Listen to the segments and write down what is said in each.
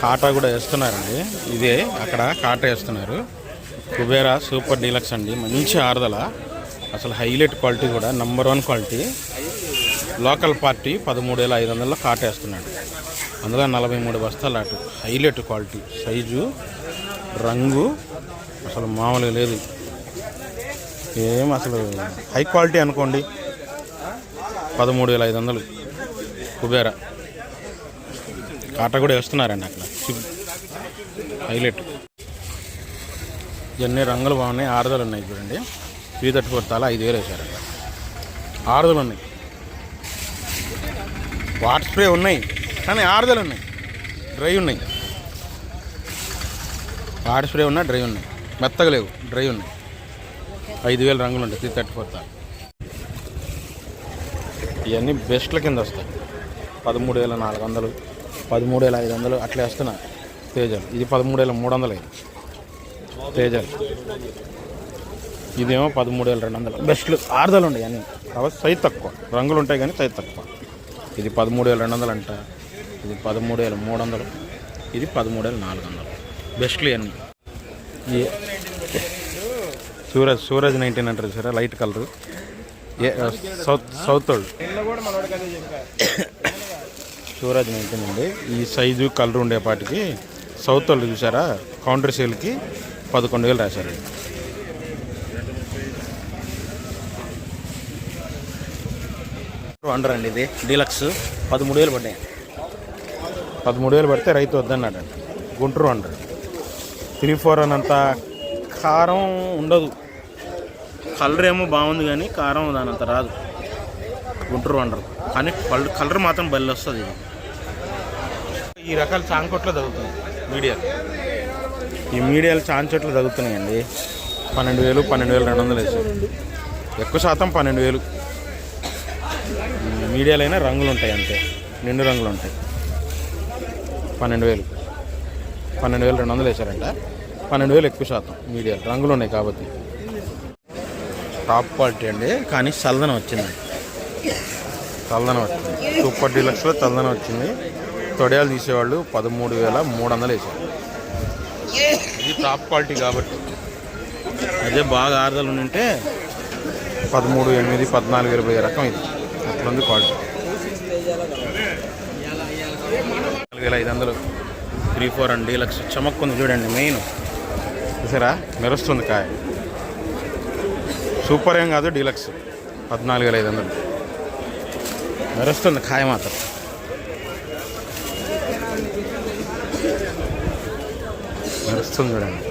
కాటా కూడా వేస్తున్నారండి. ఇదే అక్కడ కాటా వేస్తున్నారు. కుబేరా సూపర్ డీలక్స్ అండి, మంచి ఆరుదల, అసలు హైలైట్ క్వాలిటీ కూడా, నంబర్ 1 క్వాలిటీ. లోకల్ పార్టీ 13,500లో కాటా వేస్తున్నాడు. అందులో 43 బస్తాలు అటు, హైలైట్ క్వాలిటీ, సైజు రంగు అసలు మామూలుగా లేదు. ఏం అసలు హై క్వాలిటీ అనుకోండి. 13,500 కుబేరా. కాటా కూడా వేస్తున్నారండి అక్కడ, హైలైట్. ఇవన్నీ రంగులు బాగున్నాయి, ఆరుదలు ఉన్నాయి చూడండి. 334 తాలా 5,000 వేశారు అక్కడ. ఆరుదలు ఉన్నాయి, వాటర్ స్ప్రే ఉన్నాయి, కానీ ఆరుదలు ఉన్నాయి, డ్రై ఉన్నాయి. వాటర్ స్ప్రే ఉన్నాయి, డ్రై ఉన్నాయి, మెత్తగా లేవు, డ్రై ఉన్నాయి. 5,000 రంగులు ఉంటాయి 334 తాలా. ఇవన్నీ బెస్ట్ల కింద వస్తాయి. 13,400, 13,500 అట్లా వేస్తున్నారు తేజాలు. ఇది 13,300 తేజాలు. ఇదేమో 13,200. బెస్ట్లు ఆరుదలు ఉన్నాయి అన్నీ, కాబట్టి సైజ్ తక్కువ, రంగులు ఉంటాయి కానీ సైజ్ తక్కువ. ఇది 13,200 అంట, ఇది 13,300, ఇది 13,400. బెస్ట్లు అన్నీ. ఈ సూరజ్ 19 అంటారు సరే, లైట్ కలరు, సౌత్ వాళ్ళు. సూరజ్ 19 అండి. ఈ సైజు కలర్ ఉండేపాటికి సౌత్ వాళ్ళు చూసారా, కౌంటర్ సేల్కి 11,000 రాశారండి. అండి ఇది డీలక్స్ 13,000 పడ్డాయి. 13,000 పడితే రైతు వద్దన్నాడండి. గుంటూరు 100 3-4 అనంత కారం ఉండదు. కలర్ ఏమో బాగుంది కానీ కారం దానంత రాదు. గుంటూరు 100 కానీ కలర్ మాత్రం బల్లి వస్తుంది. ఇది ఈ రకాలు చాంకోట్లో తగ్గుతున్నాయి మీడియాలు. ఈ మీడియాలు చాంచోట్లు తగ్గుతున్నాయండి. 12,000, 12,200 వేసారు. ఎక్కువ శాతం 12,000. మీడియాలైనా రంగులు ఉంటాయి అంతే, నిండు రంగులు ఉంటాయి. 12,000, 12,200 వేశారంట. 12,000 ఎక్కువ శాతం మీడియాలు, రంగులు ఉన్నాయి కాబట్టి. టాప్ క్వాలిటీ అండి, కానీ చల్లదనం వచ్చిందండి. చల్లదనం వచ్చింది. సూపర్ డీలక్స్లో చల్లదనం వచ్చింది. తొడియాలు తీసేవాళ్ళు 13,300 వేశారు. ఇది టాప్ క్వాలిటీ కాబట్టి. అదే బాగా ఆరుదలు ఉంటే 13,800, 14,000 రకం. ఇది అట్లుంది క్వాలిటీ. 4,500 3-4 అండి డీలక్స్. చమక్కుంది చూడండి, మెయిన్ చూసారా, మెరుస్తుంది కాయ. సూపర్ ఏం కాదు డీలక్స్. 14,500 మెరుస్తుంది కాయ మాత్రం. మెరుస్తుంది చూడండి.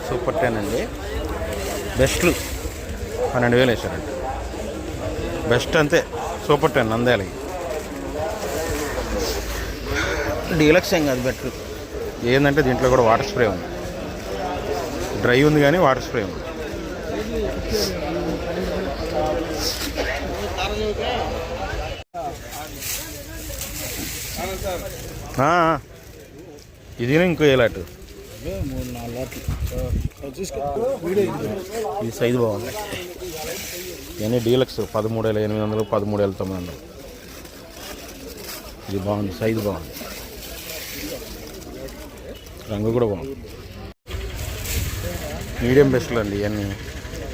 సూపర్ 10 అండి. బెస్ట్లు 12,000 వేశారండి. బెస్ట్ అంతే, సూపర్ 10 నంద్యాల. డీలక్స్ ఏం కాదు, బెటర్. ఏంటంటే దీంట్లో కూడా వాటర్ స్ప్రే ఉంది. డ్రై ఉంది కానీ వాటర్ స్ప్రే ఉంది. ఇది ఇంకో ఏలాటు, ఈ సైజు బాగుంది. ఇవన్నీ డీలక్స్ 13,800, 13,900. ఇది బాగుంది, సైజు బాగుంది, రంగు కూడా బాగుంది. మీడియం బెస్ట్లు అండి ఇవన్నీ.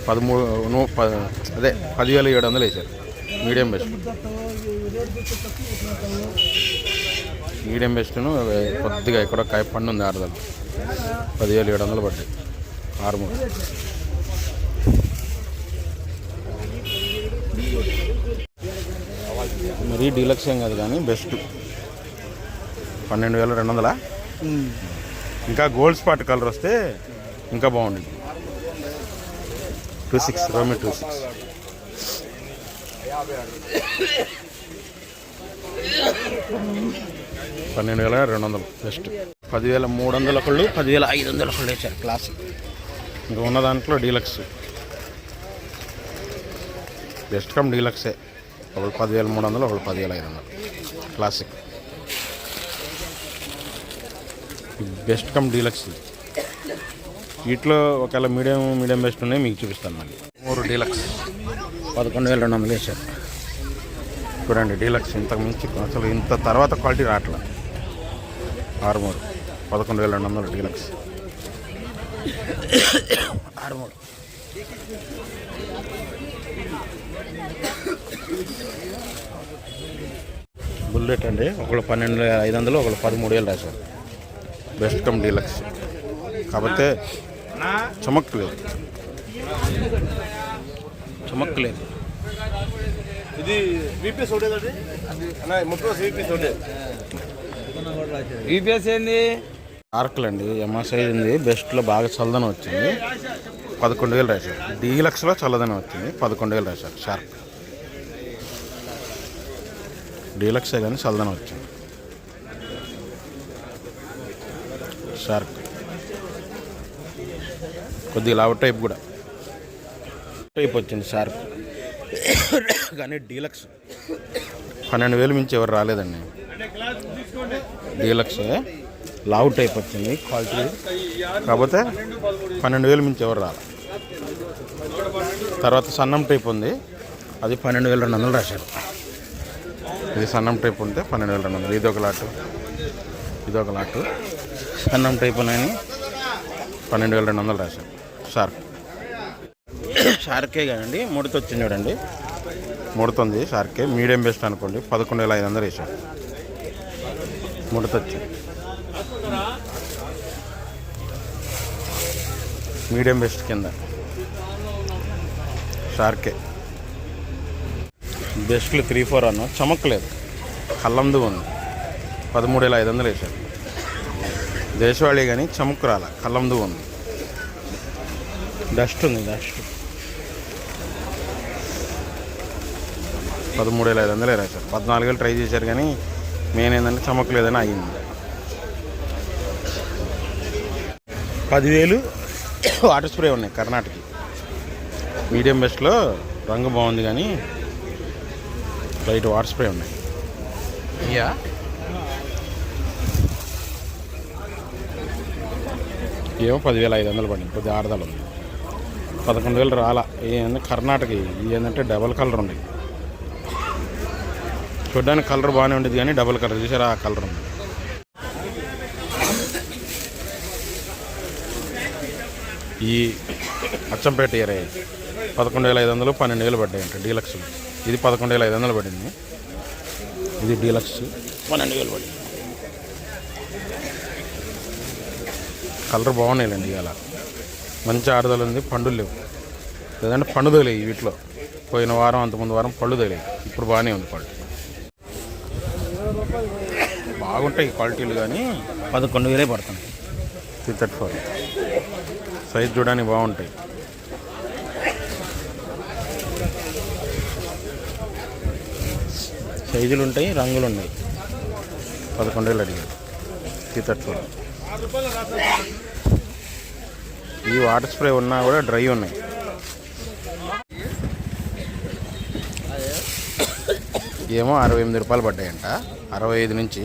10,700 వేశారు. మీడియం బెస్ట్, మీడియం బెస్ట్ను కొద్దిగా ఎక్కడో కాయ పండు ఉంది ఆరుదలు. 10,700 పడ్డాయి. 6 మరీ డీలక్స్ ఏం కాదు కానీ బెస్ట్. 12,200. ఇంకా గోల్డ్ స్పాట్ కలర్ వస్తే ఇంకా బాగుంటుంది. 26 రోమి 26. 12,200 బెస్ట్. 10,300 ఒకళ్ళు, 10,500 ఒకళ్ళు వేసారు క్లాసిక్. ఇంకా ఉన్న దాంట్లో డీలక్స్ బెస్ట్ కమ్ డీలక్సే. ఒకళ్ళు 10,300, ఒకళ్ళు 10,500 క్లాసిక్. Best come deluxe. వీటిలో ఒకవేళ మీడియం బెస్ట్ ఉన్నాయి, మీకు చూపిస్తాను. మళ్ళీ 3 డీలక్స్ 11,200 వేసారు. చూడండి డీలక్స్ ఇంతకు మించి అసలు ఇంత తర్వాత క్వాలిటీ రావట్లా. ఆర్మూర్ 11,200 డీలక్స్ ఆర్మూర్. బుల్లెట్ అండి, ఒకళ్ళు 12,500, ఒకళ్ళు 13,000 రాశారు. బెస్ట్ కమ్ డీలక్స్ కాకపోతే చమక్కలేదు. ఇది వీపీఎస్ ఒకటేదండి, వీపీఎస్ ఏంది ఆర్కులు అండి. ఎంఆ సైజ్ ఉంది, బెస్ట్లో బాగా చల్లదనం వచ్చింది. 11,000 రాశారు. డీలక్స్లో చల్లదనం వచ్చింది, 11,000 రాశారు. షార్క్ డీలక్సే కానీ చల్లదనం వచ్చింది. షార్క్ కొద్దిగా లావు టైప్ కూడా టైప్ వచ్చింది షార్క్. కానీ డీలక్స్ 12,000 మించి ఎవరు రాలేదండి. డీలక్స్ లావు టైప్ వచ్చింది క్వాలిటీ, కాకపోతే 12,000 మించి ఎవరు రాలే. తర్వాత సన్నం టైప్ ఉంది, అది 12,200 రాశారు. ఇది సన్నం టైప్ ఉంటే 12,200. ఇదొక లాటు సన్నం టైప్ ఉన్నాయని 12,200 రాశారు. షార్కే కాదండి, ముడత వచ్చింది చూడండి, ముడుతుంది షార్కే. మీడియం బెస్ట్ అనుకోండి, 11,500 వేసాడు. ముడత వచ్చింది, మీడియం బెస్ట్ కింద షార్కే. బెస్ట్లు 3-4 అన్న చమక్కలేదు, కళ్ళందు ఉంది, 13,500 వేసాడు. దేశవాళీ కానీ చమక్కు రాల, కళ్ళందు ఉంది, డస్ట్ ఉంది. 13,500 రాశారు. 14,000 ట్రై చేశారు కానీ మెయిన్ ఏంటంటే చమక్కలేదని అయ్యింది. 10,000 వాటర్ స్ప్రే ఉన్నాయి కర్ణాటక. మీడియం బెస్ట్లో రంగు బాగుంది కానీ లైట్ వాటర్ స్ప్రే ఉన్నాయి. ఏమో 10,500 పడింది, కొద్దిగా ఆడదాలు ఉంది. 11,000 రాలా. ఏంటంటే కర్ణాటక ఏంటంటే డబల్ కలర్ ఉంది. చూడ్డానికి కలర్ బాగానే ఉండేది కానీ డబల్ కలర్ చూసారా, ఆ కలర్ ఉంది. ఈ అచ్చంపేట ఏరియా 11,500, 12,000 పడ్డాయంట డీలక్స్. ఇది 11,500 పడింది. ఇది డీలక్స్ 12,000 పడింది. కలర్ బాగున్నాయిలేండి. ఇవాళ మంచి ఆడదలు ఉంది, పండులు లేవు. లేదంటే పండు తగిలేయి వీటిలో. పోయిన వారం అంతకుముందు వారం పళ్ళు తగిలేయి, ఇప్పుడు బాగానే ఉంది క్వాలిటీ. బాగుంటాయి క్వాలిటీలు కానీ 11,000 పడుతున్నాయి. 334 సైజ్ చూడడానికి బాగుంటాయి. సైజులు ఉంటాయి, రంగులు ఉన్నాయి. 11,000 అడిగారు. 334. ఈ వాటర్ స్ప్రే ఉన్నా కూడా డ్రై ఉన్నాయి. ఏమో 68 రూపాయలు పడ్డాయంట, 65 నుంచి.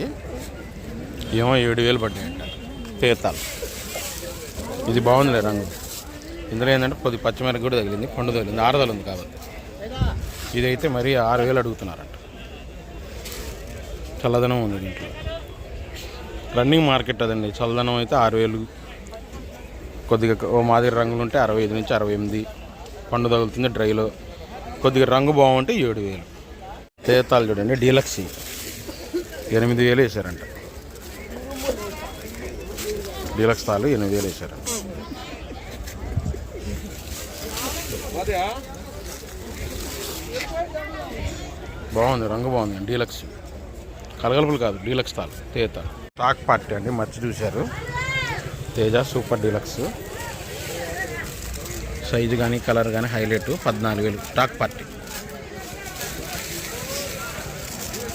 ఏమో 7,000 పడ్డాయంట. తీర్థాలు ఇది బాగుందిలే రంగు. ఇందులో ఏంటంటే కొద్ది పచ్చిమిరప కూడా తగిలింది, పండు తగిలింది, ఆరదలు ఉంది కాబట్టి. ఇదైతే మరీ 6,000 అడుగుతున్నారంట. చల్లదనం ఉంది దీంట్లో. రన్నింగ్ మార్కెట్ అదండి. చల్లదనం అయితే 6,000, కొద్దిగా ఓ మాదిరి రంగులు ఉంటే 65 నుంచి 68. పండు తగులుతుంది డ్రైలో. కొద్దిగా రంగు బాగుంటే 7,000. తీర్థాలు చూడండి, డీలక్స్ 8,000 వేసారంట. డీలక్స్ తాళ్ళు 8,000 వేసారంట. బాగుంది, రంగు బాగుంది. డీలక్స్ కలగలుపులు కాదు, డీలక్స్ తాళ్ళు. తీర్థాలు స్టాక్ పార్టీ అండి, మర్చి చూశారు. Teja super deluxe. సైజు కానీ కలర్ కానీ హైలైట్. 14,000 stock party.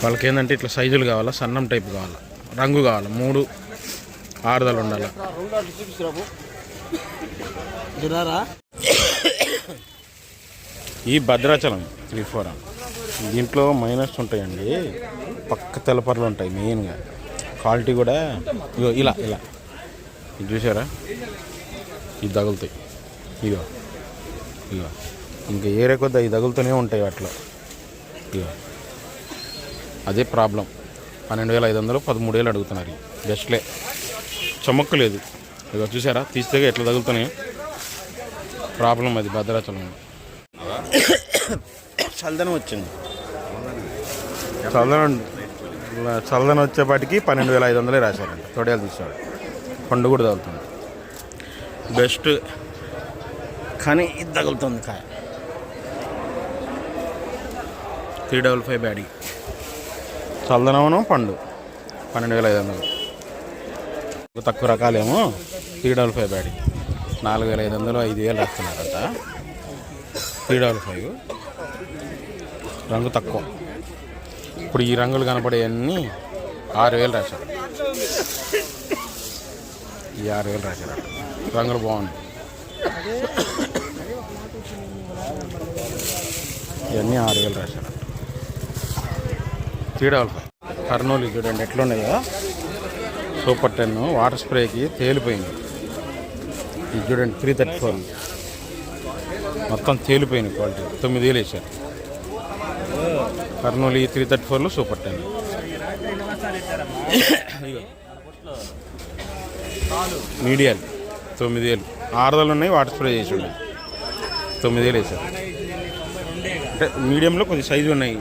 వాళ్ళకి ఏంటంటే ఇట్లా సైజులు కావాలా, సన్నం టైప్ కావాలా, రంగు కావాలా, 3 ఆరుదలు ఉండాలి. ఈ భద్రాచలం 3-4 దీంట్లో మైనస్ ఉంటాయండి. పక్క తెల్లపర్లు ఉంటాయి మెయిన్గా. క్వాలిటీ కూడా ఇలా ఇది చూసారా, ఇది తగులుతాయి. ఇగో ఇంకా ఏరే కొద్ది అవి తగులుతూనే ఉంటాయి అట్లా. ఇగో అదే ప్రాబ్లం. 12,500 13,000 అడుగుతున్నారు. బెస్ట్లే, చమక్కు లేదు. ఇక చూసారా, తీస్తే ఎట్లా తగులుతున్నాయి. ప్రాబ్లం అది భద్రాచలం. చల్దనం వచ్చింది. చల్దనం వచ్చేపాటికి 12,500 రాశారంట. తొడయాలు తీసాడు. పండు కూడా తగులుతుంది. బెస్ట్ కానీ ఇది తగులుతుంది కాయ. 355 బ్యాడీ. చల్దనమును పండు 12,500. తక్కువ రకాలేమో 355 బ్యాడీ 4,500 5,000 రాస్తున్నారంట. 355 రంగు తక్కువ. ఇప్పుడు ఈ రంగులు కనపడేవన్నీ 6,000 రాశారు. ఈ 6,000 రాశారు. రంగులు బాగున్నాయి. ఇవన్నీ 6,000 రాశారు. 355 కర్నూలు చూడండి ఎట్లున్నాయి కదా. సూపర్ 10 వాటర్ స్ప్రేకి తేలిపోయింది. ఇది చూడండి 334 మొత్తం తేలిపోయింది. క్వాలిటీ 9,000 వేసారు. కర్నూలు 334లో సూపర్ 10. మీడియాలు 9,000. 6,000 ఉన్నాయి. వాటర్ స్ప్రే చేసి ఉన్నాయి. 9,000 వేసారు. అంటే మీడియంలో కొంచెం సైజు ఉన్నాయి.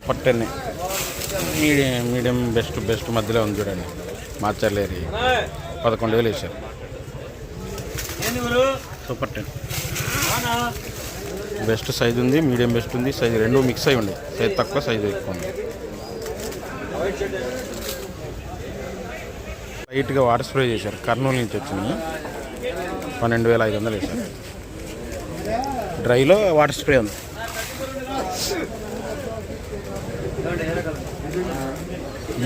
పట్టెన్నే మీడియం బెస్ట్ మధ్యలో ఉంది చూడండి. మార్చర్లేరి 11,000 వేసారు. సూపర్ 10 బెస్ట్ సైజు ఉంది. మీడియం బెస్ట్ ఉంది. సైజు రెండు మిక్స్ అయి ఉన్నాయి. సైజు తక్కువ, సైజు ఎక్కువ ఉంది. లైట్గా వాటర్ స్ప్రే చేశారు. కర్నూలు నుంచి వచ్చినాయి. 12,500 వేసారు. డ్రైలో వాటర్ స్ప్రే ఉంది.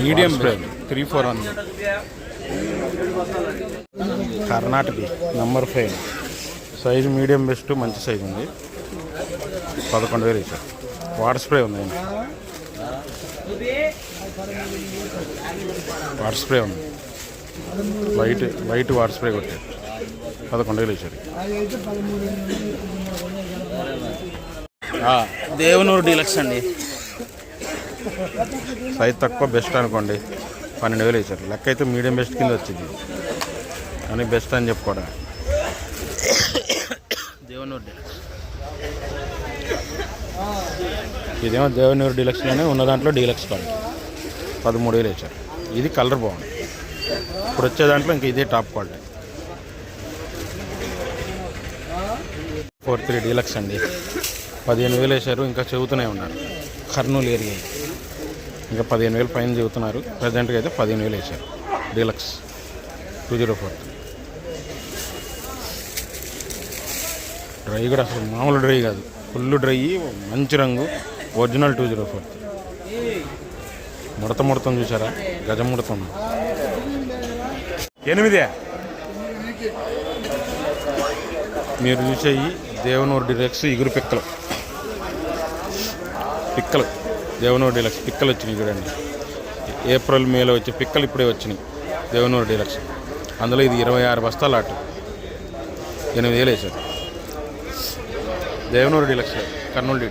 మీడియం స్ప్రే 3-4 ఉంది. Karnataka number 5 size medium best మంచి సైజు ఉంది. 11,000 వేసారు. వాటర్ స్ప్రే ఉంది. వాటర్ స్ప్రే ఉంది. వైట్ వాటర్ స్ప్రే కొట్టారు. 11,000 వేసారు. దేవనూరు డీలక్స్ అండి. సైజ్ తక్కువ బెస్ట్ అనుకోండి. 12,000 వేసారు. లెక్క అయితే మీడియం బెస్ట్ కింద వచ్చింది కానీ బెస్ట్ అని చెప్పుకోవడం. దేవనూరు డీలక్స్. ఇదేమో దేవనూరు డీలక్స్లోనే ఉన్న దాంట్లో డీలక్స్ క్వాలిటీ 13,000 వేసారు. ఇది కలర్ బాగుంది. ఇప్పుడు వచ్చే దాంట్లో ఇంక ఇదే టాప్ క్వాలిటీ. 43 డీలక్స్ అండి. 15,000 వేసారు. ఇంకా చెబుతూనే ఉన్నారు. కర్నూలు ఏరియా ఇంకా 15,000 పైన చెబుతున్నారు. ప్రజెంట్గా అయితే 15,000 వేసారు. డీలక్స్ 204. డ్రై కూడా అసలు మామూలు డ్రై కాదు, ఫుల్ డ్రై, మంచి రంగు, ఒరిజినల్ 204. ముడతం చూసారా, గజం ముడతం. 8 మీరు చూసే ఈ దేవనూరు డీలక్స్ ఇగురు పిక్కలు దేవనూరు డీలక్స్ పిక్కలు వచ్చినాయి చూడండి. ఏప్రిల్ మేలో వచ్చే పిక్కలు ఇప్పుడే వచ్చినాయి దేవనూరు డీలక్స్. అందులో ఇది 26 బస్తాల ఆట. 8,000 వేసారు. దేవనూరు డీలక్స్ కర్నూలు.